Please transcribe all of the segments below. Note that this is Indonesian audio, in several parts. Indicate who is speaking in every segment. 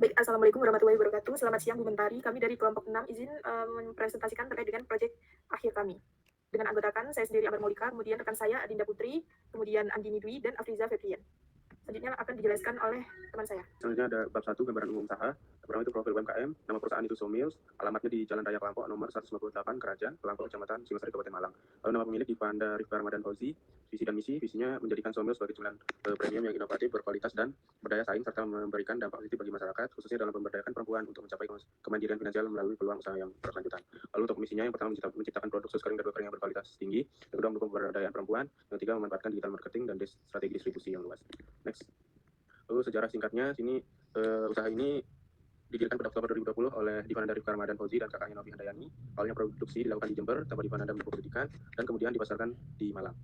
Speaker 1: Baik, Assalamualaikum warahmatullahi wabarakatuh. Selamat siang Bu Mentari. Kami dari kelompok 6 izin mempresentasikan terkait dengan proyek akhir kami. Dengan anggotakan saya sendiri Amar Maulika, kemudian rekan saya Adinda Putri, kemudian Andini Dwi, dan Afriza Febrian. Selanjutnya akan dijelaskan oleh teman saya.
Speaker 2: Selanjutnya ada bab 1 gambaran umum usaha. Pertama itu profil UMKM, nama perusahaan itu Somils, alamatnya di Jalan Raya Kelampok nomor 158 Kerajaan, Kelampok, Kecamatan Singosari, Kabupaten Malang. Lalu nama pemilik Dipanda Rifka Ramadan Fauzi. Visi dan misi, visinya menjadikan Somils sebagai cemilan premium yang inovatif, berkualitas dan berdaya saing serta memberikan dampak positif bagi masyarakat, khususnya dalam pemberdayakan perempuan untuk mencapai kemandirian finansial melalui peluang usaha yang berkelanjutan. Lalu untuk misinya yang pertama menciptakan produk susu kering dan kue kering yang berkualitas tinggi, yang kedua mendukung pemberdayaan perempuan, yang ketiga memanfaatkan digital marketing dan strategi distribusi yang luas. Next. Lalu sejarah singkatnya, sini usaha ini didirikan pada Oktober 2020 oleh Divananda Rifka Ramadan Fauzi dan kakaknya Novi Handayani. Awalnya produksi dilakukan di Jember, tanpa Divananda mendukung pendidikan, dan kemudian dipasarkan di Malang.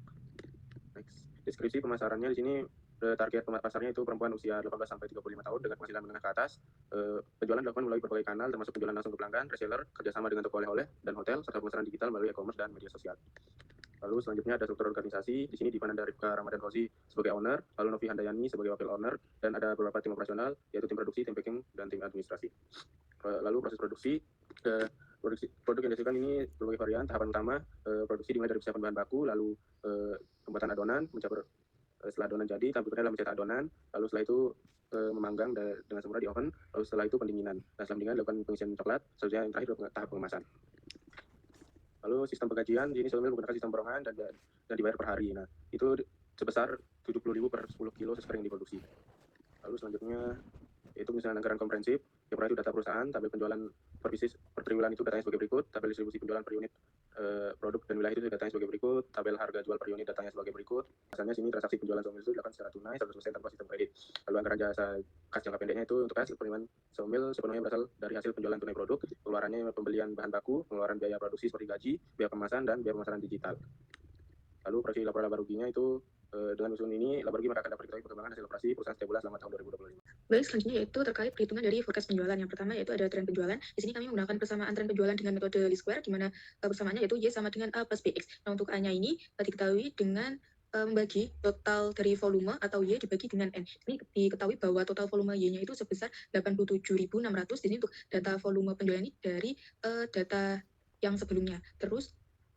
Speaker 2: Next. Deskripsi pemasarannya di sini target pasarnya itu perempuan usia 18 sampai 35 tahun dengan penghasilan menengah ke atas. Penjualan dilakukan melalui berbagai kanal termasuk penjualan langsung ke pelanggan, reseller, kerjasama dengan toko oleh-oleh dan hotel, serta pemasaran digital melalui e-commerce dan media sosial. Lalu selanjutnya ada struktur organisasi. Di sini Divananda Rifka Ramadan Fauzi sebagai owner, lalu Novi Handayani sebagai wakil owner, dan ada beberapa tim operasional, yaitu tim produksi, tim packing, dan tim administrasi. Lalu proses produksi. Produk yang dihasilkan ini berbagai varian. Tahapan utama produksi dimulai dari persiapan bahan baku, lalu pembuatan adonan, setelah adonan jadi, berikutnya adalah mencetak adonan, lalu setelah itu memanggang dengan sempurna di oven, lalu setelah itu pendinginan. Nah, setelah pendinginan dilakukan pengisian coklat, selanjutnya yang terakhir tahap pengemasan. Lalu sistem penggajian, di ini Somil menggunakan sistem borongan dan dibayar per hari. Nah, itu sebesar 70.000 per 10 kilo sesuai yang diproduksi. Lalu selanjutnya yaitu misalnya anggaran komprehensif, yang pertama itu data perusahaan, tabel penjualan per bisnis per triwulan itu datanya sebagai berikut, tabel distribusi penjualan per unit produk dan wilayah itu datanya sebagai berikut, tabel harga jual per unit datanya sebagai berikut. Misalnya sini transaksi penjualan Somil itu dilakukan secara tunai 100% tanpa sistem kredit. Lalu anggaran jasa kas jangka pendeknya itu untuk hasil penerimaan Somil sepenuhnya berasal dari hasil penjualan tunai produk, pengeluarannya pembelian bahan baku, pengeluaran biaya produksi seperti gaji, biaya kemasan, dan biaya pemasaran digital. Lalu proyeksi laporan laba ruginya itu dengan usul ini laba rugi maka akan dapat diketahui perkembangan hasil operasi perusahaan setiap bulan selama tahun 2025.
Speaker 1: Baik, selanjutnya yaitu terkait perhitungan dari forecast penjualan. Yang pertama yaitu ada tren penjualan. Di sini kami menggunakan persamaan tren penjualan dengan metode least square, di mana persamaannya yaitu Y sama dengan A plus BX. Nah, untuk A-nya ini diketahui dengan membagi total dari volume atau Y dibagi dengan N. Ini diketahui bahwa total volume Y-nya itu sebesar 87.600. Jadi untuk data volume penjualan ini dari data yang sebelumnya. Terus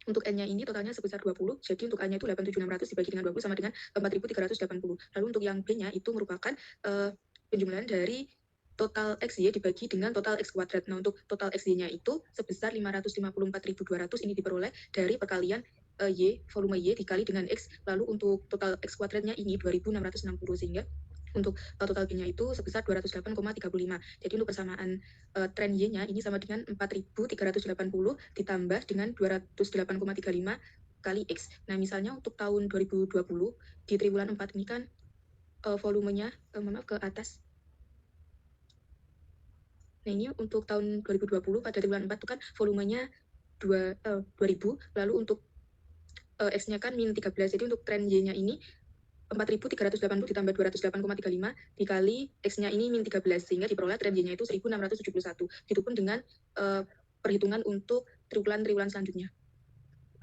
Speaker 1: untuk N-nya ini totalnya sebesar 20, jadi untuk A-nya itu 87.600 dibagi dengan 20 sama dengan 4.380. Lalu untuk yang B-nya itu merupakan penjumlahan dari total XY dibagi dengan total X kuadrat. Nah, untuk total XY-nya itu sebesar 554.200, ini diperoleh dari perkalian Y, volume Y dikali dengan X, lalu untuk total X kuadratnya ini 2.660, sehingga untuk total B-nya itu sebesar 208,35. Jadi untuk persamaan tren Y-nya ini sama dengan 4.380 ditambah dengan 208,35 kali X. Nah, misalnya untuk tahun 2020 di triwulan 4 ini kan volumenya ke atas. Nah, ini untuk tahun 2020 pada triwulan 4 itu kan volumenya 2000, lalu untuk X-nya kan min 13. Jadi untuk tren Y-nya ini 4.380 ditambah 208,35 dikali X-nya ini min 13, sehingga diperoleh tren Y-nya itu 1.671. Itu pun dengan perhitungan untuk triwulan selanjutnya.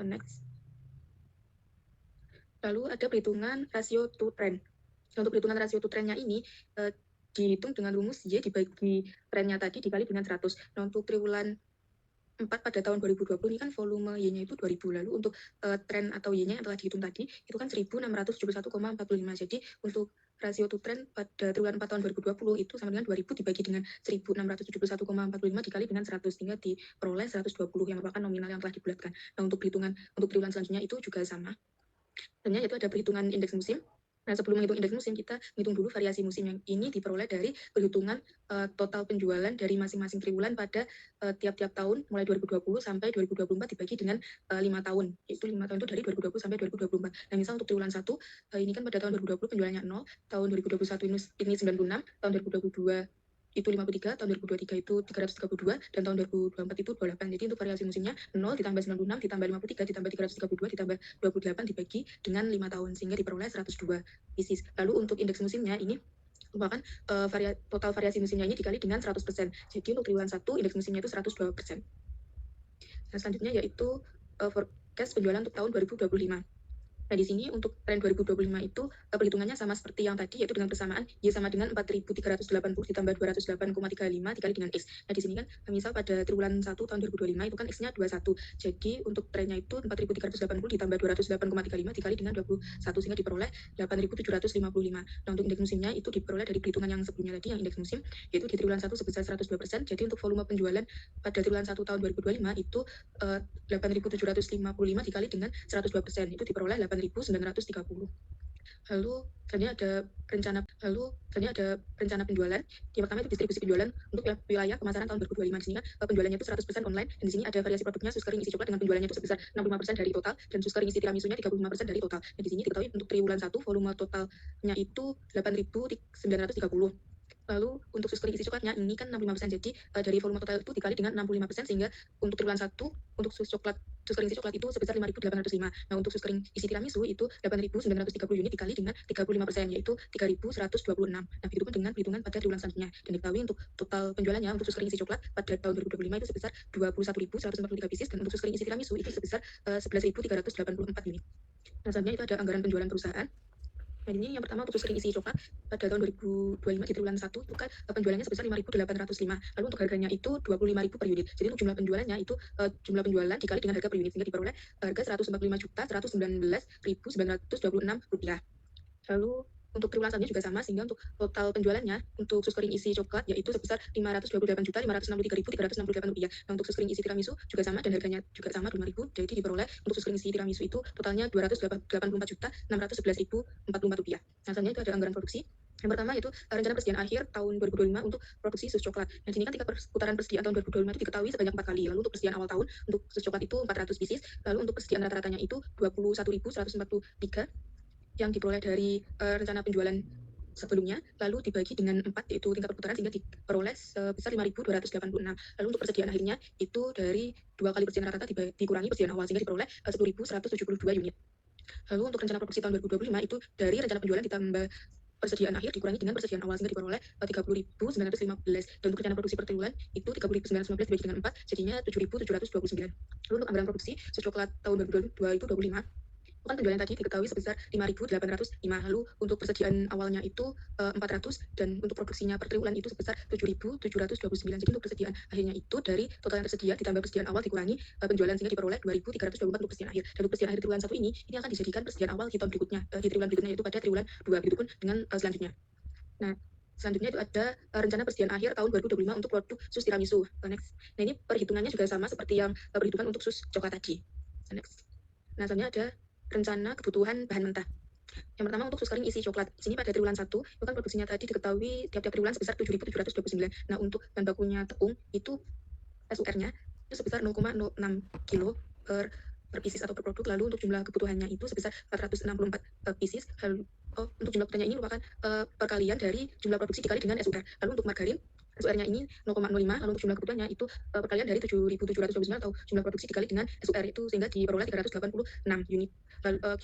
Speaker 1: Next. Lalu ada perhitungan rasio to trend. Untuk perhitungan rasio to trendnya ini dihitung dengan rumus Y dibagi trennya tadi dikali dengan 100. Nah, untuk triwulan 4 pada tahun 2020 ini kan volume Y-nya itu 2000. Lalu untuk tren atau Y-nya yang telah dihitung tadi itu kan 1.671,45. Jadi untuk rasio to trend pada triwulan 4 tahun 2020 itu sama dengan 2000 dibagi dengan 1.671,45 dikali dengan 100, sehingga diperoleh 120 yang merupakan nominal yang telah dibulatkan. Nah, untuk perhitungan untuk triwulan selanjutnya itu juga sama. Selanjutnya yaitu ada perhitungan indeks musim. Nah, sebelum menghitung indeks musim, kita hitung dulu variasi musim, yang ini diperoleh dari perhitungan total penjualan dari masing-masing triwulan pada tiap-tiap tahun, mulai 2020 sampai 2024 dibagi dengan 5 tahun. Yaitu 5 tahun itu dari 2020 sampai 2024. Nah, misal untuk triwulan 1, ini kan pada tahun 2020 penjualannya 0, tahun 2021 ini 96, tahun 2022 itu 53, tahun 2023 itu 332, dan tahun 2024 itu 28. Jadi untuk variasi musimnya 0 ditambah 96 ditambah 53 ditambah 332 ditambah 28 dibagi dengan 5 tahun, sehingga diperoleh 102 pieces. Lalu untuk indeks musimnya ini merupakan total variasi musimnya ini dikali dengan 100%. Jadi untuk triwulan 1 indeks musimnya itu 102%. Nah, selanjutnya yaitu forecast penjualan untuk tahun 2025. Nah, di sini untuk tren 2025 itu perhitungannya sama seperti yang tadi, yaitu dengan persamaan Y sama dengan 4.380 ditambah 208,35 dikali dengan X. Nah, di sini kan misal pada triwulan 1 tahun 2025 itu kan X-nya 21. Jadi untuk trennya itu 4.380 ditambah 208,35 dikali dengan 21 sehingga diperoleh 8.755. Nah, untuk indeks musimnya itu diperoleh dari perhitungan yang sebelumnya tadi, yang indeks musim, yaitu di triwulan 1 sebesar 102%. Jadi untuk volume penjualan pada triwulan 1 tahun 2025 itu 8.755 dikali dengan 102%, itu diperoleh 8.930. Lalu selanjutnya ada rencana penjualan. Yang pertama itu distribusi penjualan untuk wilayah pemasaran tahun 2025. Di sini kan penjualannya itu 100% online, dan di sini ada variasi produknya sus kering isi coklat dengan penjualannya itu sebesar 65% dari total, dan sus kering isi tiramisunya 35% dari total. Dan di sini diketahui untuk triwulan 1 volume totalnya itu 8.930. Lalu untuk sus kering isi coklatnya ini kan 65%, jadi dari volume total itu dikali dengan 65%, sehingga untuk triwulan 1 untuk sus kering isi coklat itu sebesar 5.805. Nah, untuk sus kering isi tiramisu itu 8.930 unit dikali dengan 35%, yaitu 3.126. Nah, begitu pun dengan perhitungan pada triwulan selanjutnya. Dan diketahui untuk total penjualannya untuk sus kering isi coklat pada tahun 2025 itu sebesar 21.143 pieces, dan untuk sus kering isi tiramisu itu sebesar 11.384 unit. Nah, selanjutnya itu ada anggaran penjualan perusahaan. Nah, ini yang pertama untuk sus kering isi coklat pada tahun 2025 di triwulan 1 itu kan penjualannya sebesar 5.805. Lalu untuk harganya itu 25.000 per unit. Jadi untuk jumlah penjualannya itu jumlah penjualan dikali dengan harga per unit, sehingga diperoleh harga Rp145.119.126. Lalu untuk triwulan selanjutnya juga sama, sehingga untuk total penjualannya untuk sus kering isi coklat yaitu sebesar Rp528.563.368. Nah, untuk sus kering isi tiramisu juga sama dan harganya juga sama 5.000. Jadi diperoleh untuk sus kering isi tiramisu itu totalnya Rp284.611.044. Nah, selanjutnya itu ada anggaran produksi. Yang pertama itu rencana persediaan akhir tahun 2025 untuk produksi sus coklat. Nah, di sini kan tingkat putaran persediaan tahun 2025 itu diketahui sebanyak 4 kali. Lalu untuk persediaan awal tahun untuk sus coklat itu 400 pieces. Lalu untuk persediaan rata-ratanya itu 21.143 yang diperoleh dari rencana penjualan sebelumnya, lalu dibagi dengan 4, yaitu tingkat perputaran, sehingga diperoleh sebesar 5.286. Lalu untuk persediaan akhirnya itu dari 2 kali persediaan rata dikurangi persediaan awal, sehingga diperoleh 10.172 unit. Lalu untuk rencana produksi tahun 2025 itu dari rencana penjualan ditambah persediaan akhir dikurangi dengan persediaan awal, sehingga diperoleh 30.915. Dan untuk rencana produksi per triwulan itu 30.915 dibagi dengan 4 jadinya 7.729. Lalu untuk anggaran produksi sus coklat tahun 2022 itu 25. Kan penjualan tadi diketahui sebesar 5.805. Lalu untuk persediaan awalnya itu 400, dan untuk produksinya per triwulan itu sebesar 7.729. Jadi untuk persediaan akhirnya itu dari total yang tersedia ditambah persediaan awal dikurangi penjualan, sehingga diperoleh 2.324 untuk persediaan akhir. Dan untuk persediaan akhir triwulan 1 ini akan dijadikan persediaan awal di tahun berikutnya, di triwulan berikutnya, yaitu pada triwulan 2. Begitupun dengan selanjutnya. Nah, selanjutnya itu ada rencana persediaan akhir tahun 2025 untuk produk sus tiramisu. Next. Nah, ini perhitungannya juga sama seperti yang perhitungan untuk sus coklat tadi. Next. Nah, selanjutnya ada rencana kebutuhan bahan mentah. Yang pertama untuk sus kering isi coklat. Di sini pada triwulan 1, itu kan produksinya tadi diketahui tiap-tiap triwulan sebesar 7.729. Nah, untuk bahan bakunya tepung itu SUR-nya itu sebesar 0,06 kilo per pieces atau per produk. Lalu untuk jumlah kebutuhannya itu sebesar 464 pieces. Lalu untuk jumlah kebutuhannya ini merupakan perkalian dari jumlah produksi dikali dengan SUR. Lalu untuk margarin SUR-nya ini 0,05, lalu untuk jumlah kebutuhannya itu perkalian dari 7.729 atau jumlah produksi dikali dengan SUR itu, sehingga diperoleh 386 unit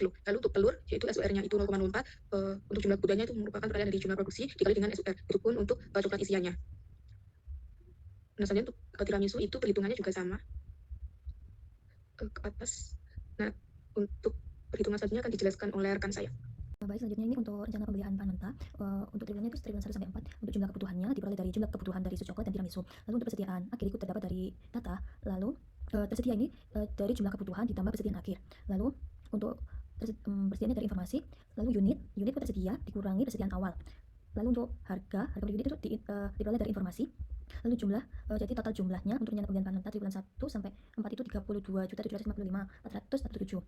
Speaker 1: kilo. Lalu untuk telur yaitu SUR-nya itu 0,04, untuk jumlah kebutuhannya itu merupakan perkalian dari jumlah produksi dikali dengan SUR. Itu pun untuk coklat isiannya. Nah, selanjutnya untuk tiramisu itu perhitungannya juga sama ke atas. Nah, untuk perhitungan selanjutnya akan dijelaskan oleh rekan saya.
Speaker 3: Baik, selanjutnya ini untuk rencana pembelian bahan mentah. Untuk triwulannya itu triwulan 1 sampai 4. Untuk jumlah kebutuhannya diperoleh dari jumlah kebutuhan dari sus coklat dan tiramisu. Lalu untuk persediaan akhir ikut terdapat dari data. Lalu tersedia ini dari jumlah kebutuhan ditambah persediaan akhir. Lalu untuk persediaannya dari informasi. Lalu unit tersedia dikurangi persediaan awal. Lalu untuk harga per unit itu diperoleh dari informasi. Lalu jumlah, jadi total jumlahnya untuk rencana pembelian bahan mentah triwulan 1 sampai 4 itu 32.755.447.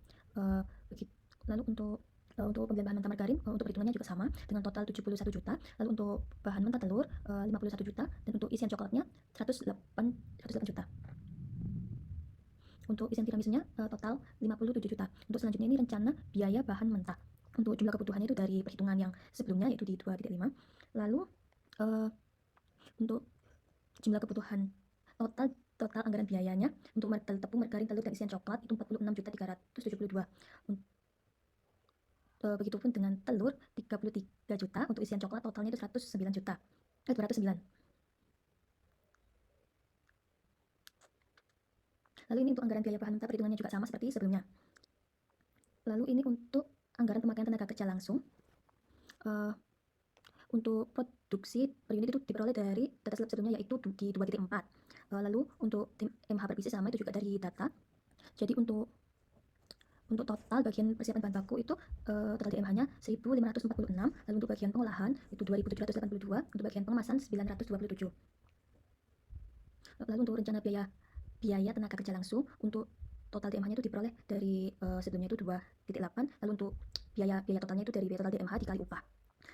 Speaker 3: Lalu untuk pembelian bahan mentah margarin, untuk perhitungannya juga sama dengan total 71 juta. Lalu untuk bahan mentah telur 51 juta, dan untuk isian coklatnya 108 juta. Untuk isian tiramisunya total 57 juta. Untuk selanjutnya ini rencana biaya bahan mentah. Untuk jumlah kebutuhannya itu dari perhitungan yang sebelumnya yaitu di 2.5. Lalu untuk jumlah kebutuhan total anggaran biayanya untuk tepung, margarin, telur, dan isian coklat itu 46.372. Begitupun dengan telur 33 juta, untuk isian coklat totalnya itu 109 juta. 209. Lalu ini untuk anggaran biaya bahan mentah perhitungannya juga sama seperti sebelumnya. Lalu ini untuk anggaran pemakaian tenaga kerja langsung. Untuk produksi per unit itu diperoleh dari data slab sebelumnya yaitu di 2.4. Lalu untuk tim MH per PC sama itu juga dari data. Jadi untuk total bagian persiapan bahan baku itu total DMH-nya 1.546, lalu untuk bagian pengolahan itu 2.782, untuk bagian pengemasan 927. Lalu untuk rencana biaya tenaga kerja langsung untuk total DMH-nya itu diperoleh dari sebelumnya itu 2.8, lalu untuk biaya totalnya itu dari biaya total DMH dikali upah.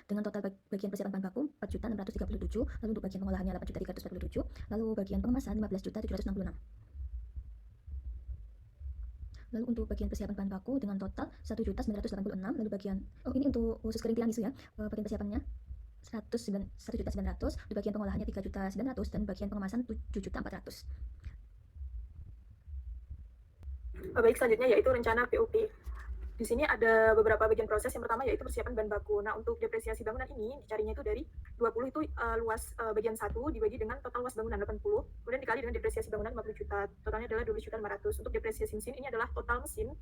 Speaker 3: Dengan total bagian persiapan bahan baku 4.637, lalu untuk bagian pengolahannya 8.347, lalu bagian pengemasan 15.766. Lalu untuk bagian persiapan bahan baku dengan total 1.986, lalu bagian ini untuk khusus kering tiramisu ya, bagian persiapannya 1.900, untuk bagian pengolahannya 3.900, dan bagian pengemasan 7.400.
Speaker 1: Baik, selanjutnya yaitu rencana POP. Di sini ada beberapa bagian proses. Yang pertama yaitu persiapan bahan baku. Nah, untuk depresiasi bangunan ini dicarinya itu dari 20 itu luas bagian 1 dibagi dengan total luas bangunan 80, kemudian dikali dengan depresiasi bangunan 50 juta. Totalnya adalah 12.500.000. Untuk depresiasi mesin ini adalah total mesin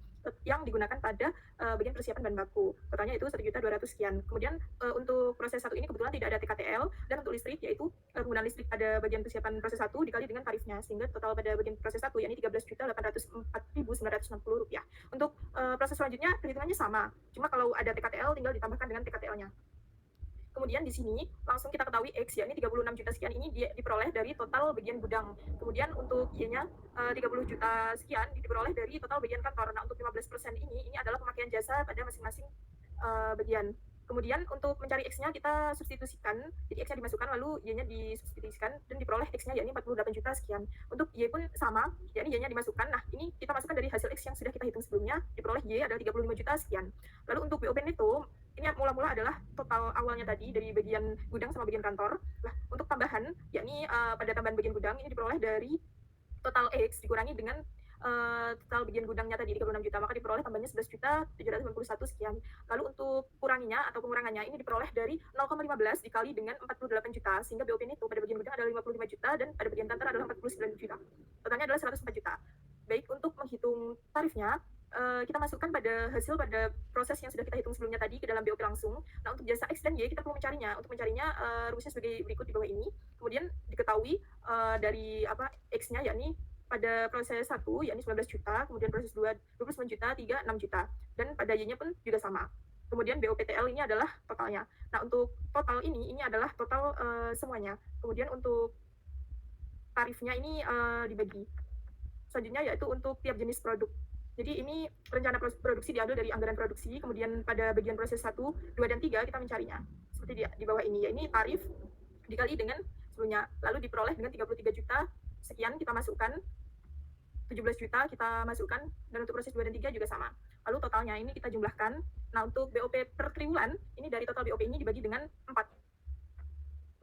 Speaker 1: yang digunakan pada bagian persiapan bahan baku. Totalnya itu 1.200.000 sekian. Kemudian untuk proses 1 ini kebetulan tidak ada TKTL, dan untuk listrik yaitu penggunaan listrik pada bagian persiapan proses 1 dikali dengan tarifnya, sehingga total pada bagian proses 1 yakni 13.804.960 rupiah. Untuk proses selanjutnya perhitungannya sama, cuma kalau ada TKTL tinggal ditambahkan dengan TKTL-nya. Kemudian di sini langsung kita ketahui X, yakni 36 juta sekian ini diperoleh dari total bagian gudang. Kemudian untuk Y-nya 30 juta sekian diperoleh dari total bagian kantor. Nah, untuk 15% ini adalah pemakaian jasa pada masing-masing bagian. Kemudian untuk mencari X-nya kita substitusikan, jadi X-nya dimasukkan lalu Y-nya disubstitusikan dan diperoleh X-nya yakni 48 juta sekian. Untuk Y pun sama, yakni Y-nya dimasukkan. Nah, ini kita masukkan dari hasil X yang sudah kita hitung sebelumnya, diperoleh Y adalah 35 juta sekian. Lalu untuk BOP neto, ini mula-mula adalah total awalnya tadi dari bagian gudang sama bagian kantor. Nah, untuk tambahan, yakni pada tambahan bagian gudang ini diperoleh dari total X dikurangi dengan total bagian gudangnya tadi 36 juta, maka diperoleh tambahnya 11.791 sekian. Lalu untuk kuranginya atau pengurangannya ini diperoleh dari 0,15 dikali dengan 48 juta, sehingga BOP neto pada bagian gudang adalah 55 juta dan pada bagian kantor adalah 49 juta. Totalnya adalah 104 juta. Baik, untuk menghitung tarifnya, kita masukkan pada hasil pada proses yang sudah kita hitung sebelumnya tadi ke dalam BOP langsung. Nah, untuk jasa X dan Y kita perlu mencarinya. Untuk mencarinya rumusnya sebagai berikut di bawah ini. Kemudian diketahui dari X-nya yakni pada proses 1 yakni 19 juta, kemudian proses 2 29 juta, 3 6 juta, dan pada Y-nya pun juga sama. Kemudian BOPTL ini adalah totalnya. Nah, untuk total ini adalah total semuanya. Kemudian untuk tarifnya ini dibagi. Selanjutnya yaitu untuk tiap jenis produk. Jadi ini rencana produksi diambil dari anggaran produksi, kemudian pada bagian proses 1, 2, dan 3 kita mencarinya. Seperti di bawah ini, ya ini tarif dikali dengan sebelumnya, lalu diperoleh dengan 33 juta sekian kita masukkan, 17 juta kita masukkan, dan untuk proses 2 dan 3 juga sama. Lalu totalnya ini kita jumlahkan. Nah, untuk BOP per triwulan, ini dari total BOP ini dibagi dengan 4.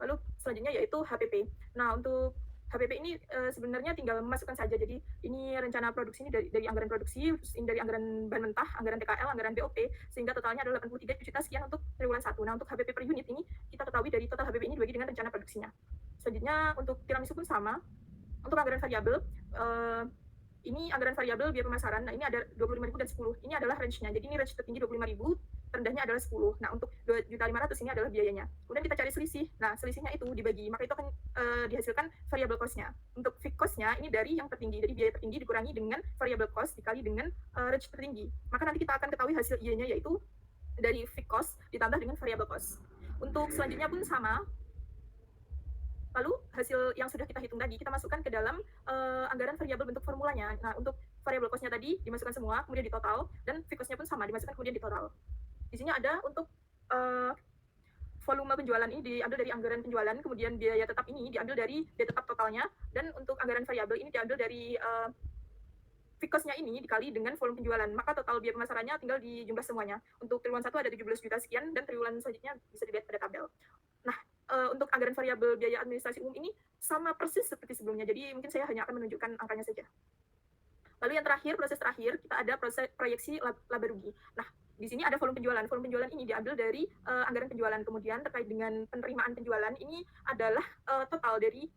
Speaker 1: Lalu selanjutnya yaitu HPP. Nah, untuk HPP ini sebenarnya tinggal memasukkan saja. Jadi ini rencana produksi ini dari anggaran produksi, ini dari anggaran bahan mentah, anggaran TKL, anggaran BOP, sehingga totalnya adalah 83 juta sekian untuk triwulan 1. Nah, untuk HPP per unit ini kita ketahui dari total HPP ini dibagi dengan rencana produksinya. Selanjutnya untuk tiramisu pun sama. Untuk anggaran variabel, ini anggaran variabel biaya pemasaran. Nah, ini ada 25.000 dan 10. Ini adalah range-nya. Jadi ini range tertinggi 25.000, terendahnya adalah 10. Nah, untuk 2.500.000 ini adalah biayanya. Kemudian kita cari selisih. Nah, selisihnya itu dibagi, maka itu akan dihasilkan variable cost-nya. Untuk fixed cost-nya ini dari yang tertinggi. Jadi biaya tertinggi dikurangi dengan variable cost dikali dengan range tertinggi. Maka nanti kita akan ketahui hasil Y-nya yaitu dari fixed cost ditambah dengan variable cost. Untuk selanjutnya pun sama. Lalu hasil yang sudah kita hitung tadi kita masukkan ke dalam anggaran variabel bentuk formulanya. Nah, untuk variable cost-nya tadi dimasukkan semua, kemudian di total, dan fixed cost-nya pun sama, dimasukkan kemudian di total. Di sini ada untuk volume penjualan ini diambil dari anggaran penjualan, kemudian biaya tetap ini diambil dari biaya tetap totalnya, dan untuk anggaran variabel ini diambil dari fixed cost-nya ini dikali dengan volume penjualan, maka total biaya pemasarannya tinggal dijumlah semuanya. Untuk triwulan 1 ada 17 juta sekian, dan triwulan selanjutnya bisa dilihat pada tabel. Nah, untuk anggaran variabel biaya administrasi umum ini sama persis seperti sebelumnya, jadi mungkin saya hanya akan menunjukkan angkanya saja. Lalu yang terakhir, proses terakhir, kita ada proses proyeksi laba rugi. Nah, di sini ada volume penjualan. Volume penjualan ini diambil dari anggaran penjualan. Kemudian terkait dengan penerimaan penjualan, ini adalah total dari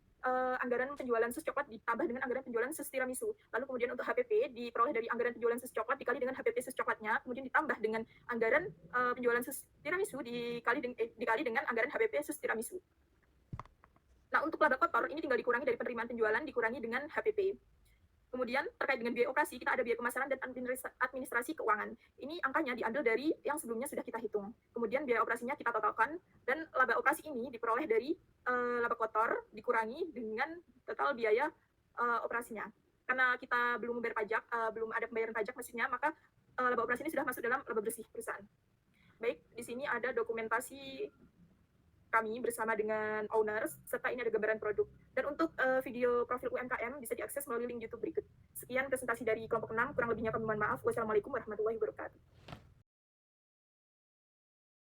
Speaker 4: anggaran penjualan sus coklat ditambah dengan anggaran penjualan sus tiramisu. Lalu kemudian untuk HPP diperoleh dari anggaran penjualan sus coklat dikali dengan HPP sus coklatnya, kemudian ditambah dengan anggaran penjualan sus tiramisu dikali dengan anggaran HPP sus tiramisu. Nah, untuk laba kotor ini tinggal dikurangi dari penerimaan penjualan dikurangi dengan HPP. Kemudian terkait dengan biaya operasi, kita ada biaya pemasaran dan administrasi keuangan. Ini angkanya diambil dari yang sebelumnya sudah kita hitung. Kemudian biaya operasinya kita totalkan, dan laba operasi ini diperoleh dari laba kotor dikurangi dengan total biaya operasinya. Karena kita belum membayar pajak, belum ada pembayaran pajak maksudnya, maka laba operasi ini sudah masuk dalam laba bersih perusahaan. Baik, di sini ada dokumentasi kami bersama dengan owners, serta ini ada gambaran produk. Dan untuk video profil UMKM bisa diakses melalui link YouTube berikut. Sekian presentasi dari kelompok 6, kurang lebihnya kami mohon maaf. Wassalamualaikum warahmatullahi wabarakatuh.